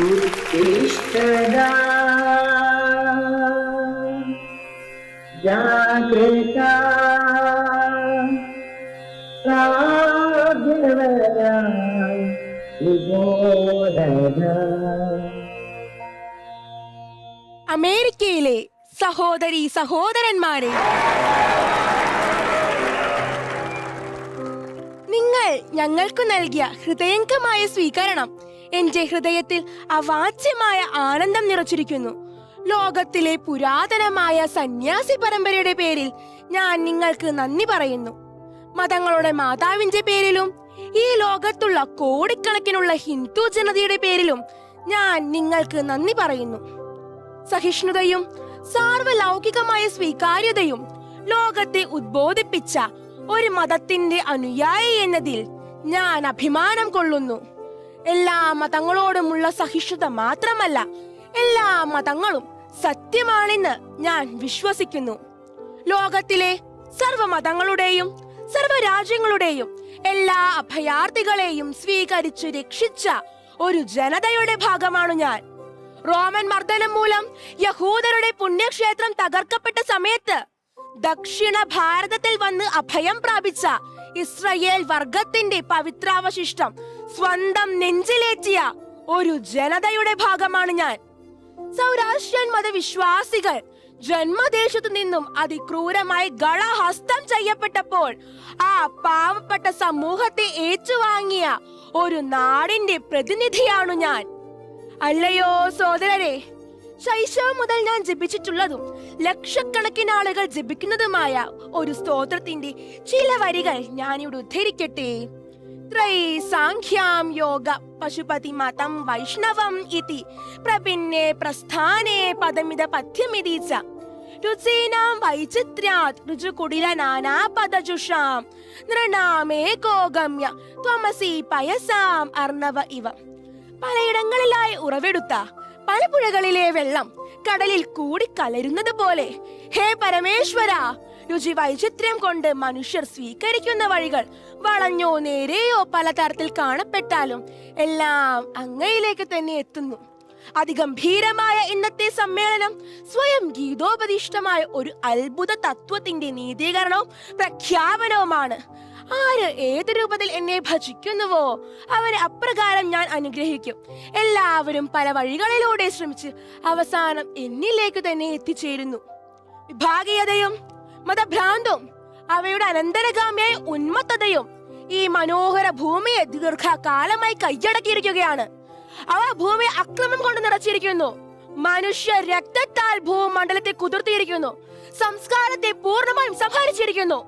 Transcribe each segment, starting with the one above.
उत्तिष्ठदा जागृता प्राज्ञवरा विबोधना. അമേരിക്കയിലെ സഹോദരീ സഹോദരന്മാരെ, നിങ്ങൾ ഞങ്ങൾക്കു നൽകിയ ഹൃദയംഗമായ സ്വീകരണം എന്റെ ഹൃദയത്തിൽ അവാച്യമായ ആനന്ദം നിറച്ചിരിക്കുന്നു. ലോകത്തിലെ പുരാതനമായ സന്യാസി പരമ്പരയുടെ പേരിൽ ഞാൻ നിങ്ങൾക്ക് നന്ദി പറയുന്നു. മതങ്ങളുടെ മാതാവിന്റെ പേരിലും ഈ ലോകത്തുള്ള കോടിക്കണക്കിനുള്ള ഹിന്ദു ജനതയുടെ പേരിലും ഞാൻ നിങ്ങൾക്ക് നന്ദി പറയുന്നു. സഹിഷ്ണുതയും സാർവലൗകികമായ സ്വീകാര്യതയും ലോകത്തെ ഉദ്ബോധിപ്പിച്ച ഒരു മതത്തിന്റെ അനുയായി എന്നതിൽ ഞാൻ അഭിമാനം കൊള്ളുന്നു. എല്ലാ മതങ്ങളോടുമുള്ള സഹിഷ്ണുത മാത്രമല്ല, എല്ലാ മതങ്ങളും സത്യമാണെന്ന് ഞാൻ വിശ്വസിക്കുന്നു. ലോകത്തിലെ സർവ്വമതങ്ങളുടെയും സർവ്വരാജ്യങ്ങളുടെയും എല്ലാ അഭയാർത്ഥികളെയും സ്വീകരിച്ച് രക്ഷിച്ച ഒരു ജനതയുടെ ഭാഗമാണ് ഞാൻ. റോമൻ മർദ്ദനം മൂലം യഹൂദരുടെ പുണ്യക്ഷേത്രം തകർക്കപ്പെട്ട സമയത്ത് ദക്ഷിണ ഭാരതത്തിൽ വന്ന് അഭയം പ്രാപിച്ച ഇസ്രയേൽ വർഗത്തിന്റെ പവിത്രാവശിഷ്ടം സ്വന്തം നെഞ്ചിലേറ്റിയ ഒരു ജനതയുടെ ഭാഗമാണ് ഞാൻ. സൗരാഷ്ട്രൻ മതവിശ്വാസികൾ ജന്മദേശത്തു നിന്നും അതിക്രൂരമായി ഗളഹസ്തം ചെയ്യപ്പെട്ടപ്പോൾ ആ പാവപ്പെട്ട സമൂഹത്തെ ഏറ്റുവാങ്ങിയ ഒരു നാടിന്റെ പ്രതിനിധിയാണു ഞാൻ. അല്ലയോ സോദരരെ, ശൈശവം മുതൽ ഞാൻ ജപിച്ചിട്ടുള്ളതും ലക്ഷക്കണക്കിന് ആളുകൾ ജപിക്കുന്നതുമായ ഒരു സ്തോത്രത്തിന്റെ ചില വരികൾ ഞാനിവിടെ ഉദ്ധരിക്കട്ടെ. ത്രൈ സാഖ്യാം യോഗ പശുപതി മതം വൈഷ്ണവം ഇതി പ്രപിന്നെ പ്രസ്ഥാനേ പദമിത പഥ്യമിതി ച രുചീനാം വൈചിത്ര്യാത് ഋജുകുടില നാനാ പദജുഷാം നൃണാമേകോ ഗമ്യ ത്വമസി പയസാം അർണവ ഇവ. പലയിടങ്ങളിലായി ഉറവെടുത്ത പല പുഴകളിലെ വെള്ളം കടലിൽ കൂടി കലരുന്നത് പോലെ ഹേ പരമേശ്വര, രുചി വൈചിത്ര്യം കൊണ്ട് മനുഷ്യർ സ്വീകരിക്കുന്ന വഴികൾ വളഞ്ഞോ നേരെയോ പലതരത്തിൽ കാണപ്പെട്ടാലും എല്ലാം അങ്ങയിലേക്ക് തന്നെ എത്തുന്നു. അതിഗംഭീരമായ ഇന്നത്തെ സമ്മേളനം സ്വയം ഗീതോപദിഷ്ടമായ ഒരു അത്ഭുത തത്വത്തിന്റെ നീതീകരണവും പ്രഖ്യാപനവുമാണ്. ആര് ഏത് രൂപത്തിൽ എന്നെ ഭജിക്കുന്നുവോ അവരെ അപ്രകാരം ഞാൻ അനുഗ്രഹിക്കും. എല്ലാവരും പല വഴികളിലൂടെ ശ്രമിച്ച് അവസാനം എന്നിലേക്ക് തന്നെ എത്തിച്ചേരുന്നു. വിഭാഗീയതയും മതഭ്രാന്തും അവയുടെ അനന്തരഗാമിയായ ഉന്മത്തതയും ഈ മനോഹര ഭൂമിയെ ദീർഘകാലമായി കൈയടക്കിയിരിക്കുകയാണ്. അവ ഭൂമിയെ അക്രമം കൊണ്ട് നിറച്ചിരിക്കുന്നു. മനുഷ്യ രക്തത്താൽ ഭൂമണ്ഡലത്തെ കുതിർത്തിയിരിക്കുന്നു. സംസ്കാരത്തെ പൂർണ്ണമായും സംഹരിച്ചിരിക്കുന്നു.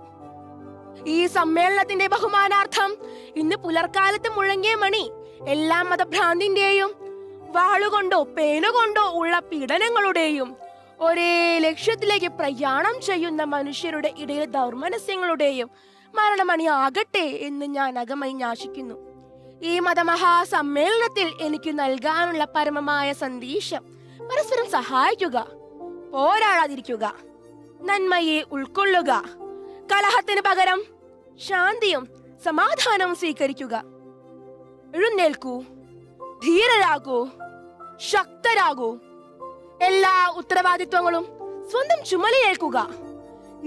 ഈ സമ്മേളനത്തിന്റെ ബഹുമാനാർത്ഥം ഇന്ന് പുലർക്കാലത്ത് മുഴങ്ങിയ മണി എല്ലാ മതഭ്രാന്തിന്റെയും വാളുകൊണ്ടോ പേനുകൊണ്ടോ ഉള്ള പീഡനങ്ങളുടെയും ഒരേ ലക്ഷ്യത്തിലേക്ക് പ്രയാണം ചെയ്യുന്ന മനുഷ്യരുടെ ഇടയിൽ ദൗർമനസ്യങ്ങളുടെയും മരണമണി ആകട്ടെ എന്ന് ഞാൻ അകമൈ ആശിക്കുന്നു. ഈ മതമഹാസമ്മേളനത്തിൽ എനിക്ക് നൽകാനുള്ള പരമമായ സന്ദേശം പരസ്പരം സഹായിക്കുക, പോരാടാതിരിക്കുക, നന്മയെ ഉൾക്കൊള്ളുക, കലഹത്തിന് പകരം ശാന്തിയും സമാധാനവും സ്വീകരിക്കുക. എഴുന്നേൽക്കൂ, ധീരരാകൂ, ശക്തരാകൂ. എല്ലാ ഉത്തരവാദിത്വങ്ങളും സ്വന്തം ചുമലിലേൽക്കുക.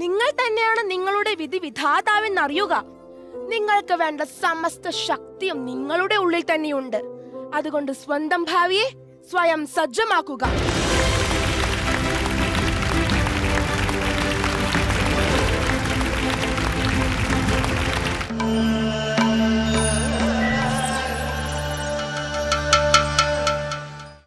നിങ്ങൾ തന്നെയാണ് നിങ്ങളുടെ വിധി വിധാതാവെന്നറിയുക. നിങ്ങൾക്ക് വേണ്ട സമസ്ത ശക്തിയും നിങ്ങളുടെ ഉള്ളിൽ തന്നെയുണ്ട്. അതുകൊണ്ട് സ്വന്തം ഭാവിയെ സ്വയം സജ്ജമാക്കുക.